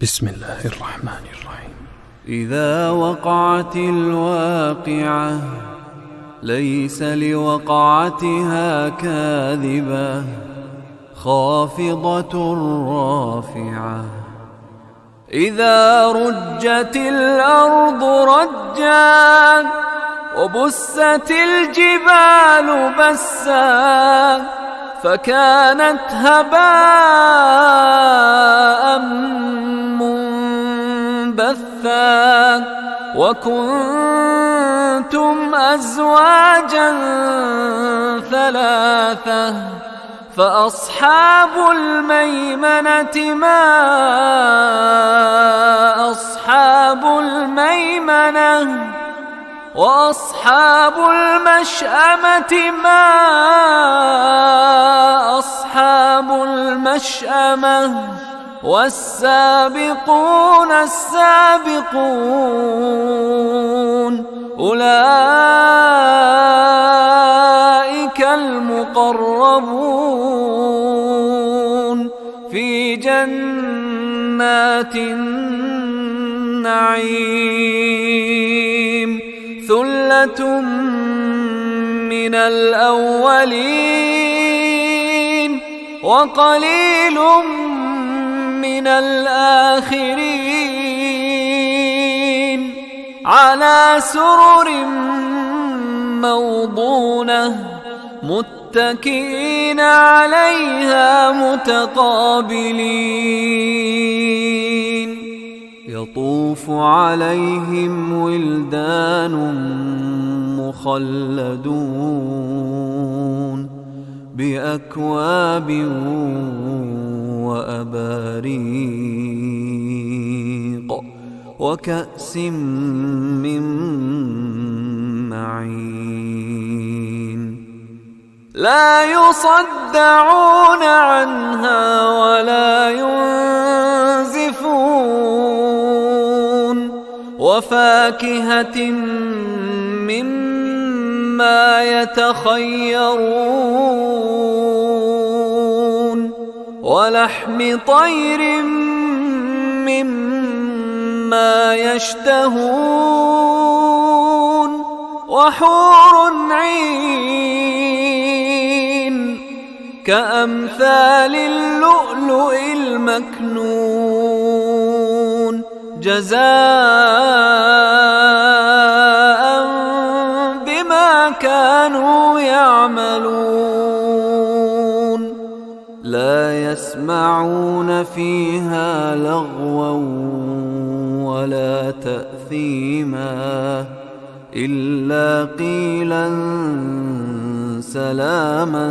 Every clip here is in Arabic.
بسم الله الرحمن الرحيم. إذا وقعت الواقعة ليس لوقعتها كاذبة خافضة رافعة. إذا رجت الأرض رجا وبست الجبال بسا فكانت هباء منبثا وكنتم أزواجا ثلاثة فأصحاب الميمنة ما أصحاب الميمنة وأصحاب المشأمة ما أصحاب المشأمة والسابقون السابقون أولئك المقربون في جنات النعيم. ثلة من الأولين وقليل من الآخرين على سرر موضونة متكئين عليها متقابلين يطوف عليهم ولدان مخلدون بأكواب وأباريق وكأس من معين لا يصدعون عنها ولا ينزفون وفاكهة مما يتخيرون ولحم طير مما يشتهون وحور عين كأمثال اللؤلؤ المكنون جزاء بما كانوا يعملون لا يسمعون فيها لغوا ولا تأثيما إلا قيلا سلاما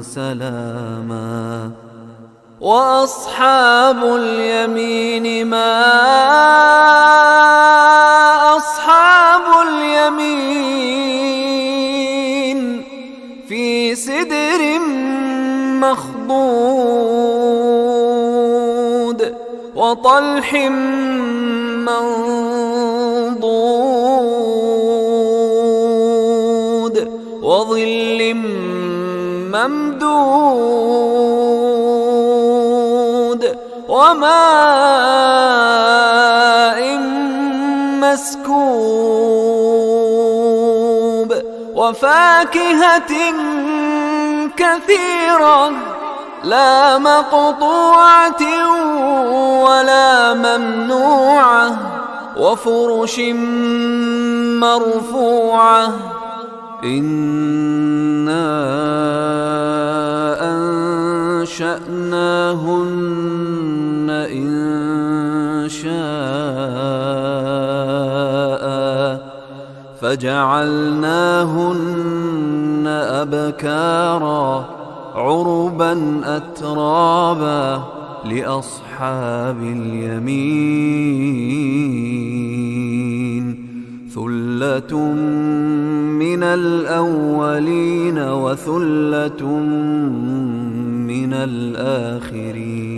سلاما. وأصحاب اليمين ما أصحاب اليمين في سدر مخضود وطلح منضود وظل ممدود وماء مسكوب وفاكهة كثيرة لا مقطوعة ولا ممنوعة وفرش مرفوعة. إنا أنشأناهن إنشاء فجعلناهن أبكارا عربا أترابا لأصحاب اليمين. ثلة من الأولين وثلة من الآخرين.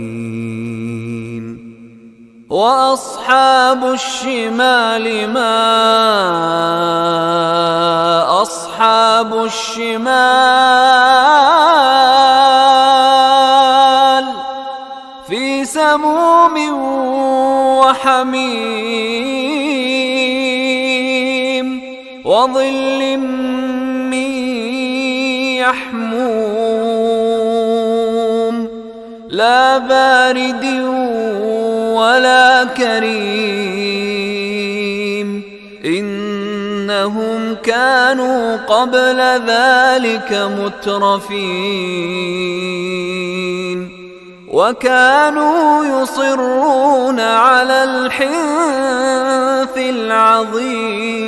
وأصحاب الشمال ما أصحاب الشمال في سموم وحميم وظل من يحموم لا بارد ولا كريم إنهم كانوا قبل ذلك مترفين وكانوا يصرون على الحنث العظيم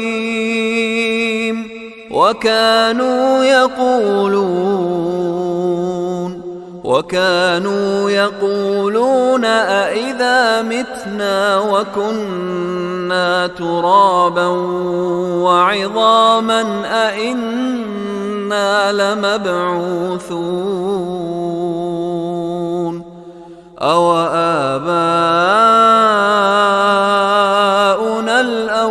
وكانوا يقولون أإذا متنا وكنا ترابا وعظاما أإنا لمبعوثون أو آباؤنا الأولون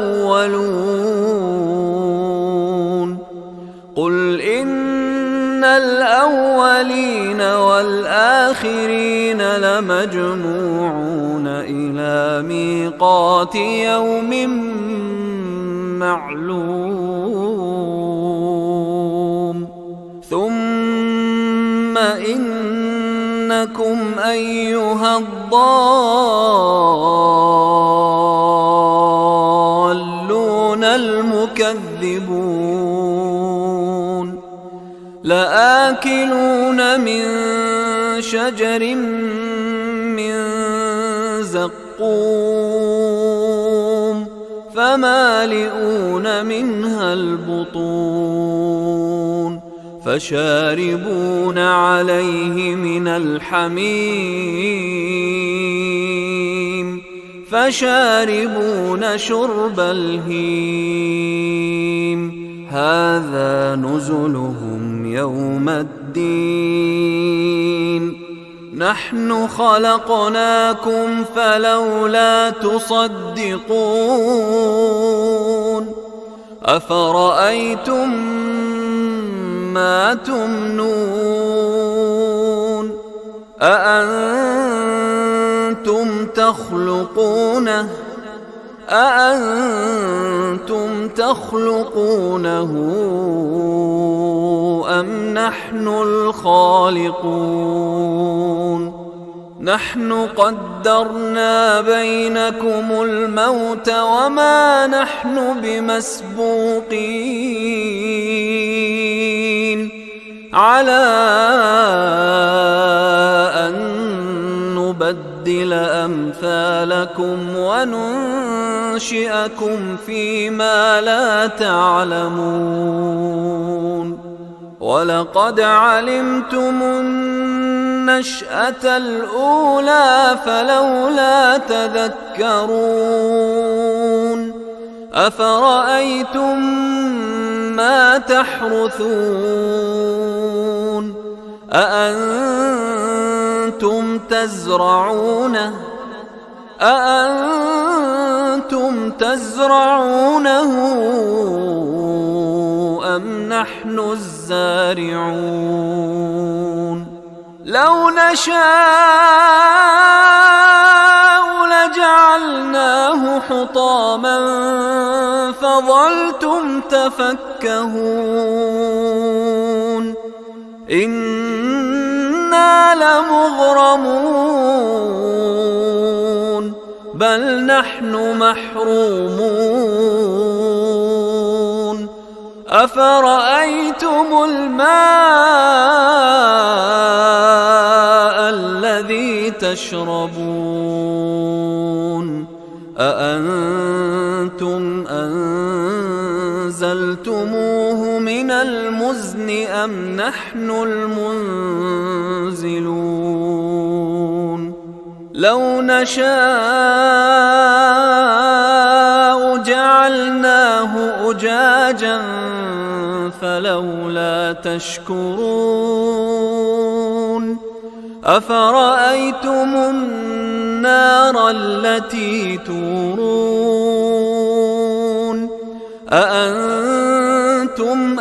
قل إن الأولين والآخرين لمجموعون إلى ميقات يوم معلوم ثم إنكم أيها الضالون المكذبون لآكلون من شجر من زقوم فمالئون منها البطون فشاربون عليه من الحميم فشاربون شرب الهيم هذا نزلهم يوم الدين نحن خلقناكم فلولا تصدقون أفرأيتم ما تمنون أأنتم تخلقونه أم نحن الخالقون نحن قدرنا بينكم الموت وما نحن بمسبوقين على أن نبدل أمثالكم وننشئكم فيما لا تعلمون ولقد علمتم النشأة الأولى فلولا تذكرون أفرأيتم ما تحرثون أأنتم تزرعونه أم نحن الزارعون لو نشاء لجعلناه حطاما فظلتم تفكهون إنا لمغرمون بل نحن محرومون أفرأيتم الماء الذي تشربون أأنتم أنزلتموه من المزن أم نحن المنزلون لو نشاء جعلناه أجاجا فلولا تشكرون أفرأيتم النار التي تورون أأنتم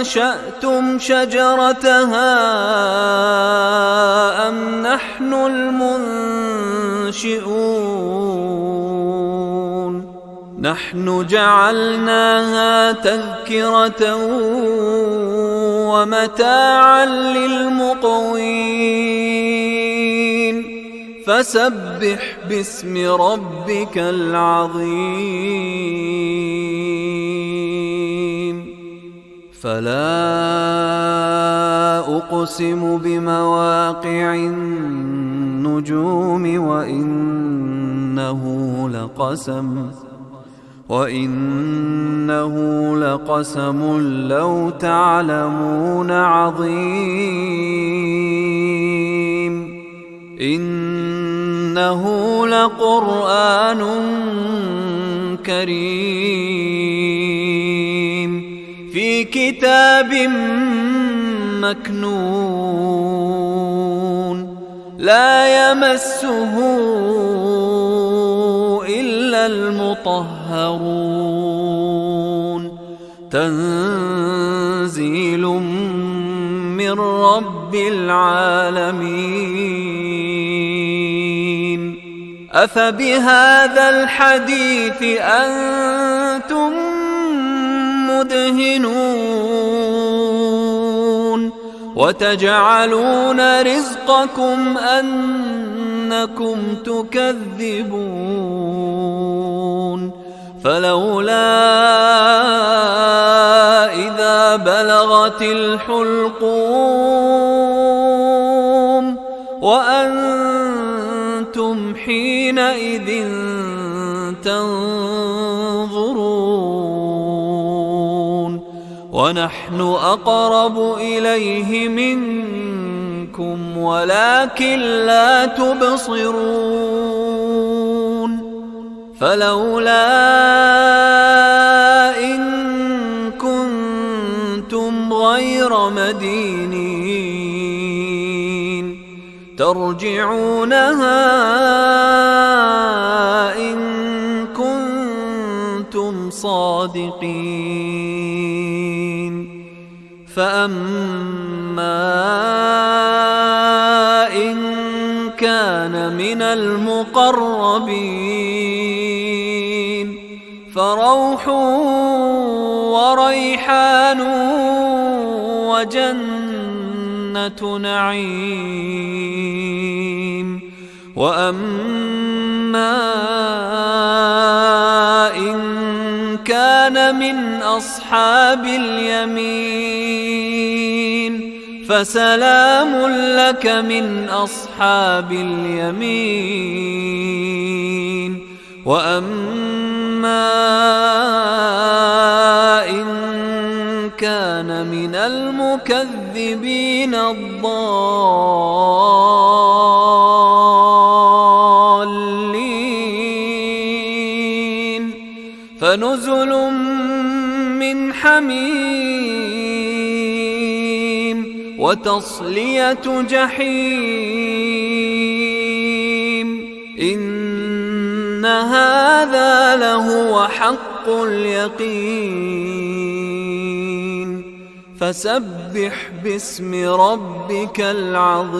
أنشأتم شجرتها أم نحن المنشئون نحن جعلناها تذكرة ومتاعا للمقوين فسبح باسم ربك العظيم فلا أقسم بمواقع النجوم وإنه لقسم لو تعلمون عظيم إنه لقرآن كريم في كتاب مكنون لا يمسه إلا المطهرون تنزيل من رب العالمين أفبهذا الحديث أنتم مدهنون وتجعلون رزقكم أنكم تكذبون فلولا إذا بلغت الحلقوم وأنتم حينئذ تنظرون ونحن أقرب إليه منكم ولكن لا تبصرون فلولا إن كنتم غير مدينين ترجعونها إن كنتم صادقين فأما إن كان من المقربين فروح وريحان وجنة نعيم وأما إن كان من أصحاب اليمين فسلام لك من أصحاب اليمين وأما إن كان من المكذبين الضالين فنزل من حميم وتصلية جحيم إن هذا لهو حق اليقين فسبح باسم ربك العظيم